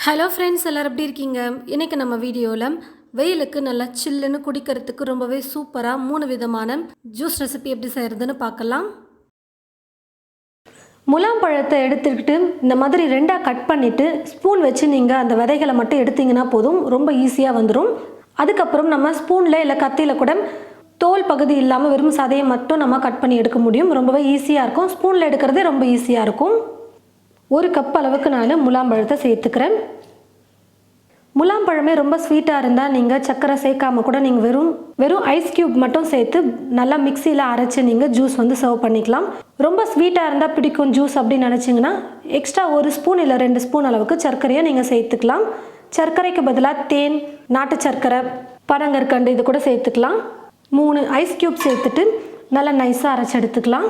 Hello friends, எல்லோரும் எப்படி இருக்கீங்க? இன்றைக்கி நம்ம வீடியோவில் வெயிலுக்கு நல்லா சில்லுன்னு குடிக்கிறதுக்கு ரொம்பவே சூப்பராக 3 விதமான ஜூஸ் ரெசிபி எப்படி செய்கிறதுன்னு பார்க்கலாம். முலாம் பழத்தை எடுத்துக்கிட்டு இந்த மாதிரி 2ஆக கட் பண்ணிவிட்டு ஸ்பூன் வச்சு நீங்கள் அந்த விதைகளை மட்டும் எடுத்திங்கன்னா போதும், ரொம்ப ஈஸியாக வந்துடும். அதுக்கப்புறம் நம்ம ஸ்பூனில் இல்லை கத்தியில் கூட தோல் பகுதி இல்லாமல் வெறும் சதையை மட்டும் நம்ம கட் பண்ணி எடுக்க முடியும். ரொம்பவே ஈஸியாக இருக்கும். ஸ்பூனில் எடுக்கிறதே ரொம்ப ஈஸியாக இருக்கும். 1 கப் அளவுக்கு நான் முலாம்பழத்தை சேர்த்துக்கிறேன். முலாம்பழமே ரொம்ப ஸ்வீட்டாக இருந்தால் நீங்கள் சர்க்கரை சேர்க்காம கூட நீங்கள் வெறும் ஐஸ் க்யூப் மட்டும் சேர்த்து நல்லா மிக்சியில் அரைச்சி நீங்கள் ஜூஸ் சர்வ் பண்ணிக்கலாம். ரொம்ப ஸ்வீட்டாக இருந்தால் பிடிக்கும் ஜூஸ் அப்படின்னு நினச்சிங்கன்னா எக்ஸ்ட்ரா 1 ஸ்பூன் இல்லை 2 ஸ்பூன் அளவுக்கு சர்க்கரையை நீங்கள் சேர்த்துக்கலாம். சர்க்கரைக்கு பதிலாக தேன், நாட்டு சர்க்கரை, பனங்கற்கண்டு இது கூட சேர்த்துக்கலாம். 3 ஐஸ் க்யூப் சேர்த்துட்டு நல்லா நைஸாக அரைச்சி எடுத்துக்கலாம்.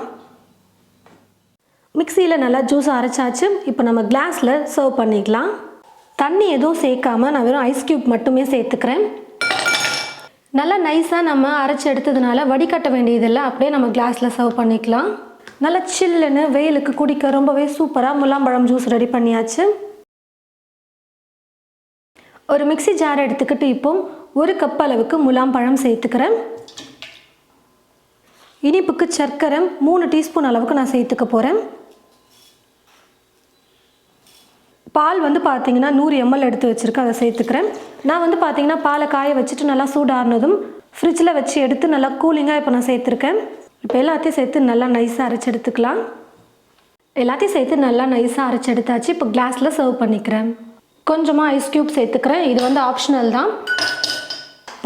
மிக்சியில் நல்லா ஜூஸ் அரைச்சாச்சு. இப்போ நம்ம கிளாஸில் சர்வ் பண்ணிக்கலாம். தண்ணி எதுவும் சேர்க்காமல் நான் வெறும் ஐஸ் க்யூப் மட்டுமே சேர்த்துக்கிறேன். நல்லா நைஸாக நம்ம அரைச்சி எடுத்ததுனால வடிகட்ட வேண்டியதில்லை, அப்படியே நம்ம கிளாஸில் சர்வ் பண்ணிக்கலாம். நல்லா சில்லுன்னு வெயிலுக்கு குடிக்க ரொம்பவே சூப்பராக முலாம்பழம் ஜூஸ் ரெடி பண்ணியாச்சு. ஒரு மிக்சி ஜார் எடுத்துக்கிட்டு இப்போ 1 கப் அளவுக்கு முலாம்பழம் சேர்த்துக்கிறேன். இனிப்புக்கு சர்க்கரை 3 டீஸ்பூன் அளவுக்கு நான் சேர்த்துக்க போகிறேன். பால் பார்த்தீங்கன்னா 100 ml எடுத்து வச்சுருக்கேன், அதை சேர்த்துக்கிறேன். நான் பார்த்தீங்கன்னா பாலை காய வச்சுட்டு நல்லா சூடாறினதும் ஃப்ரிட்ஜில் வச்சு எடுத்து நல்லா கூலிங்காக இப்போ நான் சேர்த்துருக்கேன். இப்போ எல்லாத்தையும் சேர்த்து நல்லா நைஸாக அரைச்சி எடுத்துக்கலாம். எல்லாத்தையும் சேர்த்து நல்லா நைஸாக அரைச்சி எடுத்தாச்சு. இப்போ கிளாஸில் சர்வ் பண்ணிக்கிறேன். கொஞ்சமாக ஐஸ் க்யூப் சேர்த்துக்கிறேன். இது ஆப்ஷனல் தான்.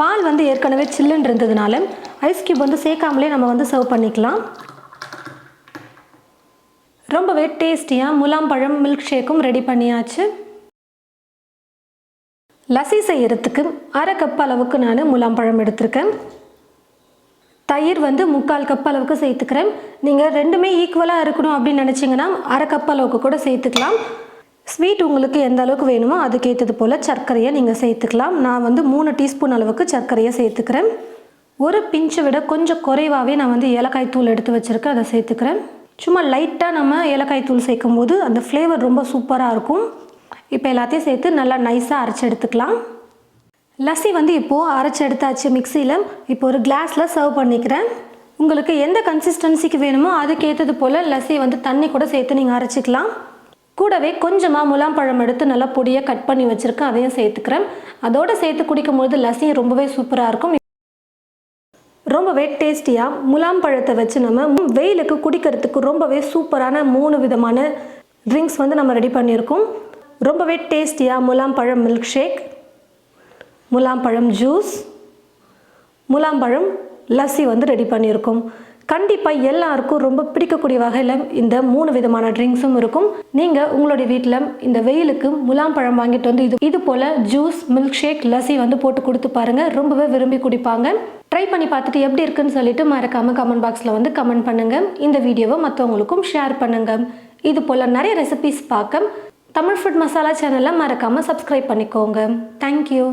பால் ஏற்கனவே சில்லுன்னு இருந்ததுனால ஐஸ் க்யூப் சேர்க்காமலே நம்ம சர்வ் பண்ணிக்கலாம். ரொம்பவே டேஸ்டியாக முலாம்பழம் மில்க் ஷேக்கும் ரெடி பண்ணியாச்சு. லஸ்ஸி செய்யறதுக்கு 1/2 கப் அளவுக்கு நான் முலாம்பழம் எடுத்திருக்கேன். தயிர் 3/4 கப் அளவுக்கு சேர்த்துக்கிறேன். நீங்கள் ரெண்டுமே ஈக்குவலாக இருக்கணும் அப்படின்னு நினச்சிங்கன்னா 1/2 கப் அளவுக்கு கூட சேர்த்துக்கலாம். ஸ்வீட் உங்களுக்கு எந்த அளவுக்கு வேணுமோ அதுக்கேற்றது போல் சர்க்கரையை நீங்கள் சேர்த்துக்கலாம். நான் 3 டீஸ்பூன் அளவுக்கு சர்க்கரையை சேர்த்துக்கிறேன். ஒரு பிஞ்சை விட கொஞ்சம் குறைவாகவே நான் ஏலக்காய் தூள் எடுத்து வச்சுருக்கேன், அதை சேர்த்துக்கிறேன். சும்மா லைட்டாக நம்ம ஏலக்காய் தூள் சேர்க்கும் போது அந்த ஃப்ளேவர் ரொம்ப சூப்பராக இருக்கும். இப்போ எல்லாத்தையும் சேர்த்து நல்லா நைஸாக அரைச்சி எடுத்துக்கலாம். லஸ்ஸி இப்போது அரைச்சி எடுத்தாச்சு மிக்சியில். இப்போ ஒரு கிளாஸில் சர்வ் பண்ணிக்கிறேன். உங்களுக்கு எந்த கன்சிஸ்டன்சிக்கு வேணுமோ அதுக்கேற்றது போல் லஸ்ஸி தண்ணி கூட சேர்த்து நீங்கள் அரைச்சிக்கலாம். கூடவே கொஞ்சமாக முலாம்பழம் எடுத்து நல்லா பொடியாக கட் பண்ணி வச்சுருக்கேன், அதையும் சேர்த்துக்கிறேன். அதோடு சேர்த்து குடிக்கும்போது லஸ்ஸி ரொம்பவே சூப்பராக இருக்கும். ரொம்பவே டேஸ்டியாக முலாம்பழத்தை வச்சு நம்ம வெயிலுக்கு குடிக்கிறதுக்கு ரொம்பவே சூப்பரான 3 விதமான ட்ரிங்க்ஸ் நம்ம ரெடி பண்ணியிருக்கோம். ரொம்பவே டேஸ்டியாக முலாம்பழம் மில்க் ஷேக், முலாம்பழம் ஜூஸ், முலாம்பழம் லஸ்ஸி ரெடி பண்ணியிருக்கோம். கண்டிப்பாக எல்லாருக்கும் ரொம்ப பிடிக்கக்கூடிய வகையில் இந்த 3 விதமான ட்ரிங்க்ஸும் இருக்கும். நீங்கள் உங்களுடைய வீட்டில் இந்த வெயிலுக்கு முலாம்பழம் வாங்கிட்டு இது போல் ஜூஸ், மில்க் ஷேக், லஸ்ஸி போட்டு கொடுத்து பாருங்கள். ரொம்பவே விரும்பி குடிப்பாங்க. ட்ரை பண்ணி பார்த்துட்டு எப்படி இருக்குன்னு சொல்லிட்டு மறக்காமல் கமெண்ட் பாக்ஸில் கமெண்ட் பண்ணுங்கள். இந்த வீடியோவை மற்றவங்களுக்கும் ஷேர் பண்ணுங்கள். இது போல் நிறைய ரெசிபிஸ் பார்க்க தமிழ் ஃபுட் மசாலா சேனலை மறக்காமல் சப்ஸ்கிரைப் பண்ணிக்கோங்க. தேங்க்யூ.